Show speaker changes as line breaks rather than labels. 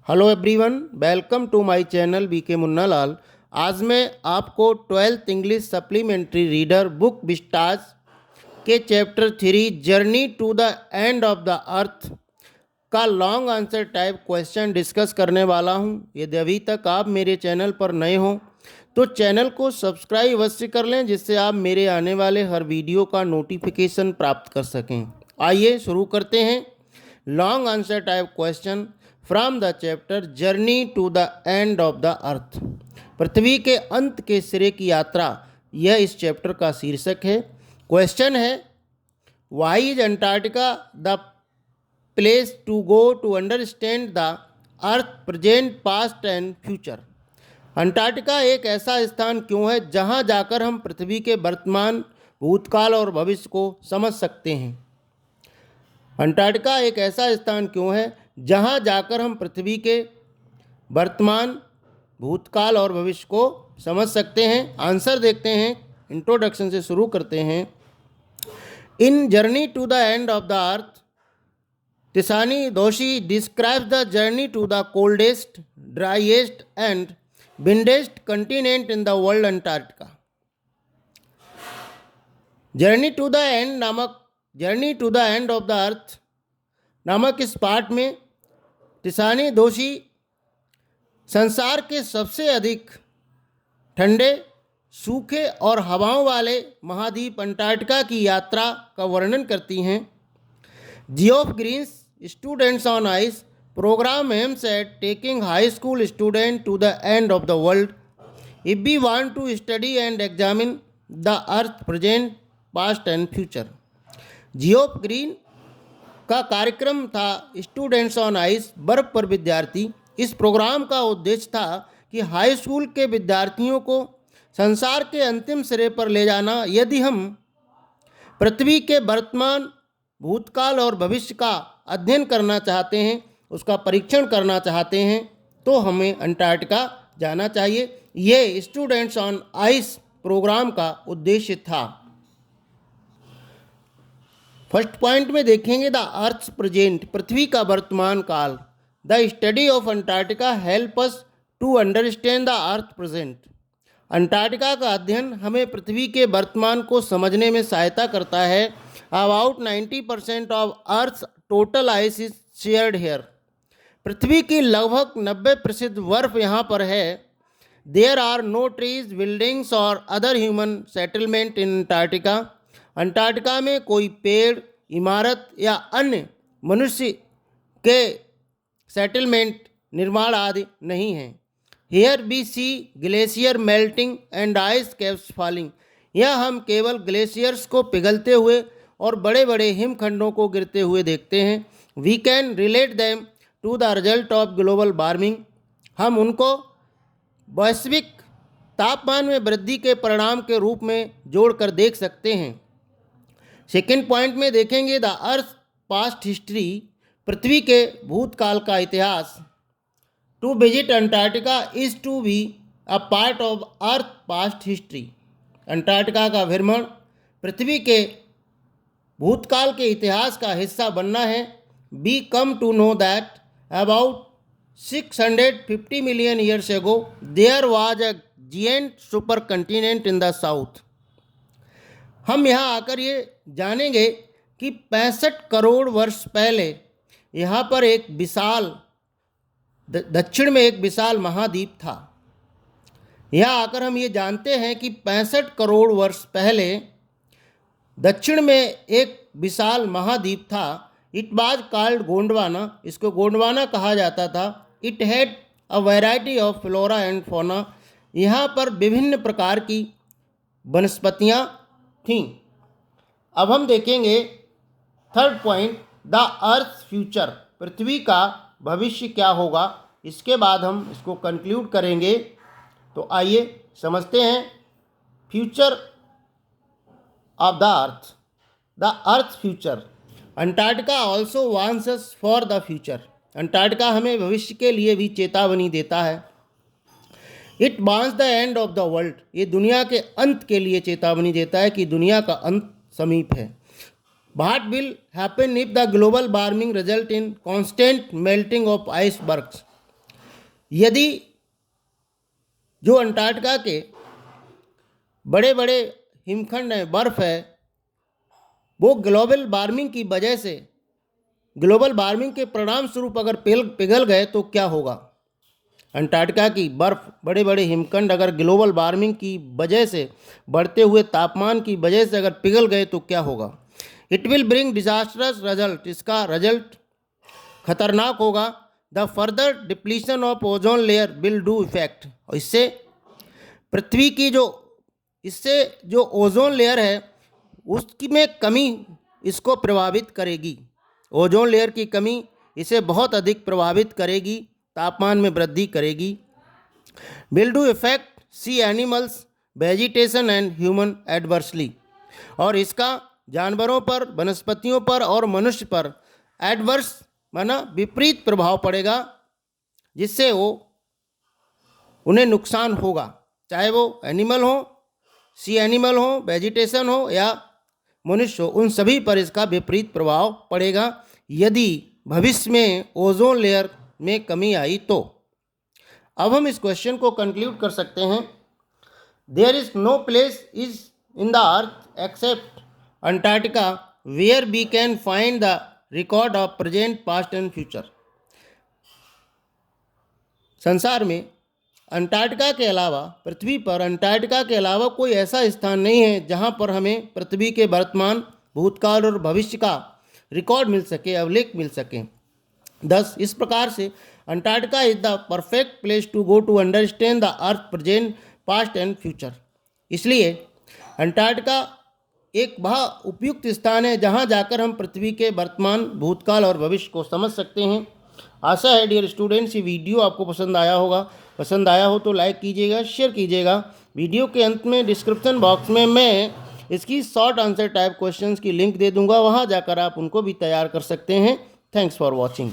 Hello everyone, welcome to my channel BK Munnalal. आज मैं आपको 12th English supplementary reader book Vistas के chapter 3 journey to the end of the earth का long answer type question discuss करने वाला हूं। यदि अभी तक आप मेरे चैनल पर नए हों तो चैनल को सब्सक्राइब अवश्य कर लें, जिससे आप मेरे आने वाले हर वीडियो का नोटिफिकेशन प्राप्त कर सकें। आइए शुरू करते हैं। Long answer type question from the chapter journey to the end of the earth, पृथ्वी के अंत के सिरे की यात्रा, यह इस चैप्टर का शीर्षक है। क्वेश्चन है, why is Antarctica the place to go to understand the earth present past and future. Antarctica एक ऐसा स्थान क्यों है जहां जाकर हम पृथ्वी के वर्तमान, भूतकाल और भविष्य को समझ सकते हैं। अंटार्कटिका एक ऐसा स्थान क्यों है जहां जाकर हम पृथ्वी के वर्तमान, भूतकाल और भविष्य को समझ सकते हैं। आंसर देखते हैं। इंट्रोडक्शन से शुरू करते हैं। In journey to the end of the earth, Tishani Doshi describes the journey to the coldest, driest and windest continent in the world, Antarctica. Journey to the end of the earth नामक इस पाठ में तिसानी दोषी संसार के सबसे अधिक ठंडे, सूखे और हवाओं वाले महाद्वीप अंटार्कटिका की यात्रा का वर्णन करती हैं। Geoff Green's students on ice programme aims at taking high school student to the end of the world if we want to study and examine the earth present past and future. Geoff Green का कार्यक्रम था students on ice, बर्फ पर विद्यार्थी। इस programme का उद्देश्य था कि हाई स्कूल के विद्यार्थियों को संसार के अंतिम सिरे पर ले जाना। यदि हम पृथ्वी के वर्तमान, भूतकाल और भविष्य का अध्ययन करना चाहते हैं, उसका परीक्षण करना चाहते हैं, तो हमें अंटार्कटिका जाना चाहिए। ये स्टूडेंट्स ऑन आइस प्रोग्राम का उद्देश्य था। फर्स्ट पॉइंट में देखेंगे, द अर्थ प्रेजेंट, पृथ्वी का वर्तमान काल। The study of Antarctica help us to understand the earth present. Antarctica का अध्ययन हमें पृथ्वी के वर्तमान को समझने में सहायता करता है। About 90% of earth total ice is shared here. पृथ्वी की लगभग 90% बर्फ यहाँ पर है। There are no trees, buildings और other human settlement in Antarctica. Antarctica में कोई पेड़, इमारत या अन्य मनुष्य के सेटलमेंट, निर्माण आदि नहीं है। Here we see glacier melting and ice caps falling. यह हम केवल ग्लेशियर्स को पिघलते हुए और बड़े बड़े हिमखंडों को गिरते हुए देखते हैं। We can relate them to the result of global warming. हम उनको वैश्विक तापमान में वृद्धि के परिणाम के रूप में जोड़कर देख सकते हैं। सेकेंड पॉइंट में देखेंगे, द अर्थ पास्ट हिस्ट्री, पृथ्वी के भूतकाल का इतिहास। To visit Antarctica is to be a part of earth past history. Antarctica का भ्रमण पृथ्वी के भूतकाल के इतिहास का हिस्सा बनना है। We come to know that about 650 million years ago there was a giant super continent in the south. हम यहाँ आकर ये जानेंगे कि 65 करोड़ वर्ष पहले यहाँ पर एक विशाल, दक्षिण में एक विशाल महाद्वीप था। यहाँ आकर हम ये जानते हैं कि 65 करोड़ वर्ष पहले दक्षिण में एक विशाल महाद्वीप था। It was called Gondwana. इसको गोंडवाना कहा जाता था। It had a variety of flora and fauna. यहाँ पर विभिन्न प्रकार की वनस्पतियाँ थीं। अब हम देखेंगे third point, the earth future, पृथ्वी का भविष्य क्या होगा। इसके बाद हम इसको कंक्लूड करेंगे। तो आइए समझते हैं। Future of the earth future. Antarctica also warns us for the future. Antarctica हमें भविष्य के लिए भी चेतावनी देता है। It warns the end of the world, ये दुनिया के अंत के लिए चेतावनी देता है कि दुनिया का अंत समीप है। What will happen if the global warming result in constant melting of icebergs. यदि जो अंटार्कटिका के बड़े बड़े हिमखंड हैं, बर्फ़ है, वो ग्लोबल वार्मिंग की वजह से, ग्लोबल वार्मिंग के परिणाम स्वरूप अगर पिघल गए तो क्या होगा। अंटार्कटिका की बर्फ़, बड़े बड़े हिमखंड अगर ग्लोबल वार्मिंग की वजह से, बढ़ते हुए तापमान की वजह से अगर पिघल गए तो क्या होगा। It will bring disastrous result, इसका रिजल्ट खतरनाक होगा। The further depletion of ozone layer will do effect, और इससे पृथ्वी की जो ओजोन लेयर है उसकी में कमी इसको प्रभावित करेगी। ओजोन लेयर की कमी इसे बहुत अधिक प्रभावित करेगी, तापमान में वृद्धि करेगी। Will do effect sea animals, vegetation and human adversely, और इसका जानवरों पर, वनस्पतियों पर और मनुष्य पर एडवर्स माना विपरीत प्रभाव पड़ेगा, जिससे उन्हें नुकसान होगा, चाहे वो एनिमल हो, सी एनिमल हो, वेजिटेशन हो या मनुष्य हो, उन सभी पर इसका विपरीत प्रभाव पड़ेगा यदि भविष्य में ओजोन लेयर में कमी आई तो। अब हम इस क्वेश्चन को कंक्लूड कर सकते हैं। There is no place is in the earth except Antarctica where we can find the record of present, past and future. संसार में अंटार्कटिका के अलावा, पृथ्वी पर अंटार्कटिका के अलावा कोई ऐसा स्थान नहीं है जहां पर हमें पृथ्वी के वर्तमान, भूतकाल और भविष्य का रिकॉर्ड मिल सके, अभिलेख मिल सके। thus इस प्रकार से Antarctica is the perfect place to go to understand the earth present, past and future. इसलिए अंटार्कटिका एक वह उपयुक्त स्थान है जहां जाकर हम पृथ्वी के वर्तमान, भूतकाल और भविष्य को समझ सकते हैं। आशा है डियर स्टूडेंट्स ये वीडियो आपको पसंद आया होगा। पसंद आया हो तो लाइक कीजिएगा, शेयर कीजिएगा। वीडियो के अंत में डिस्क्रिप्शन बॉक्स में मैं इसकी शॉर्ट आंसर टाइप क्वेश्चंस की लिंक दे दूंगा, वहां जाकर आप उनको भी तैयार कर सकते हैं। Thanks for watching.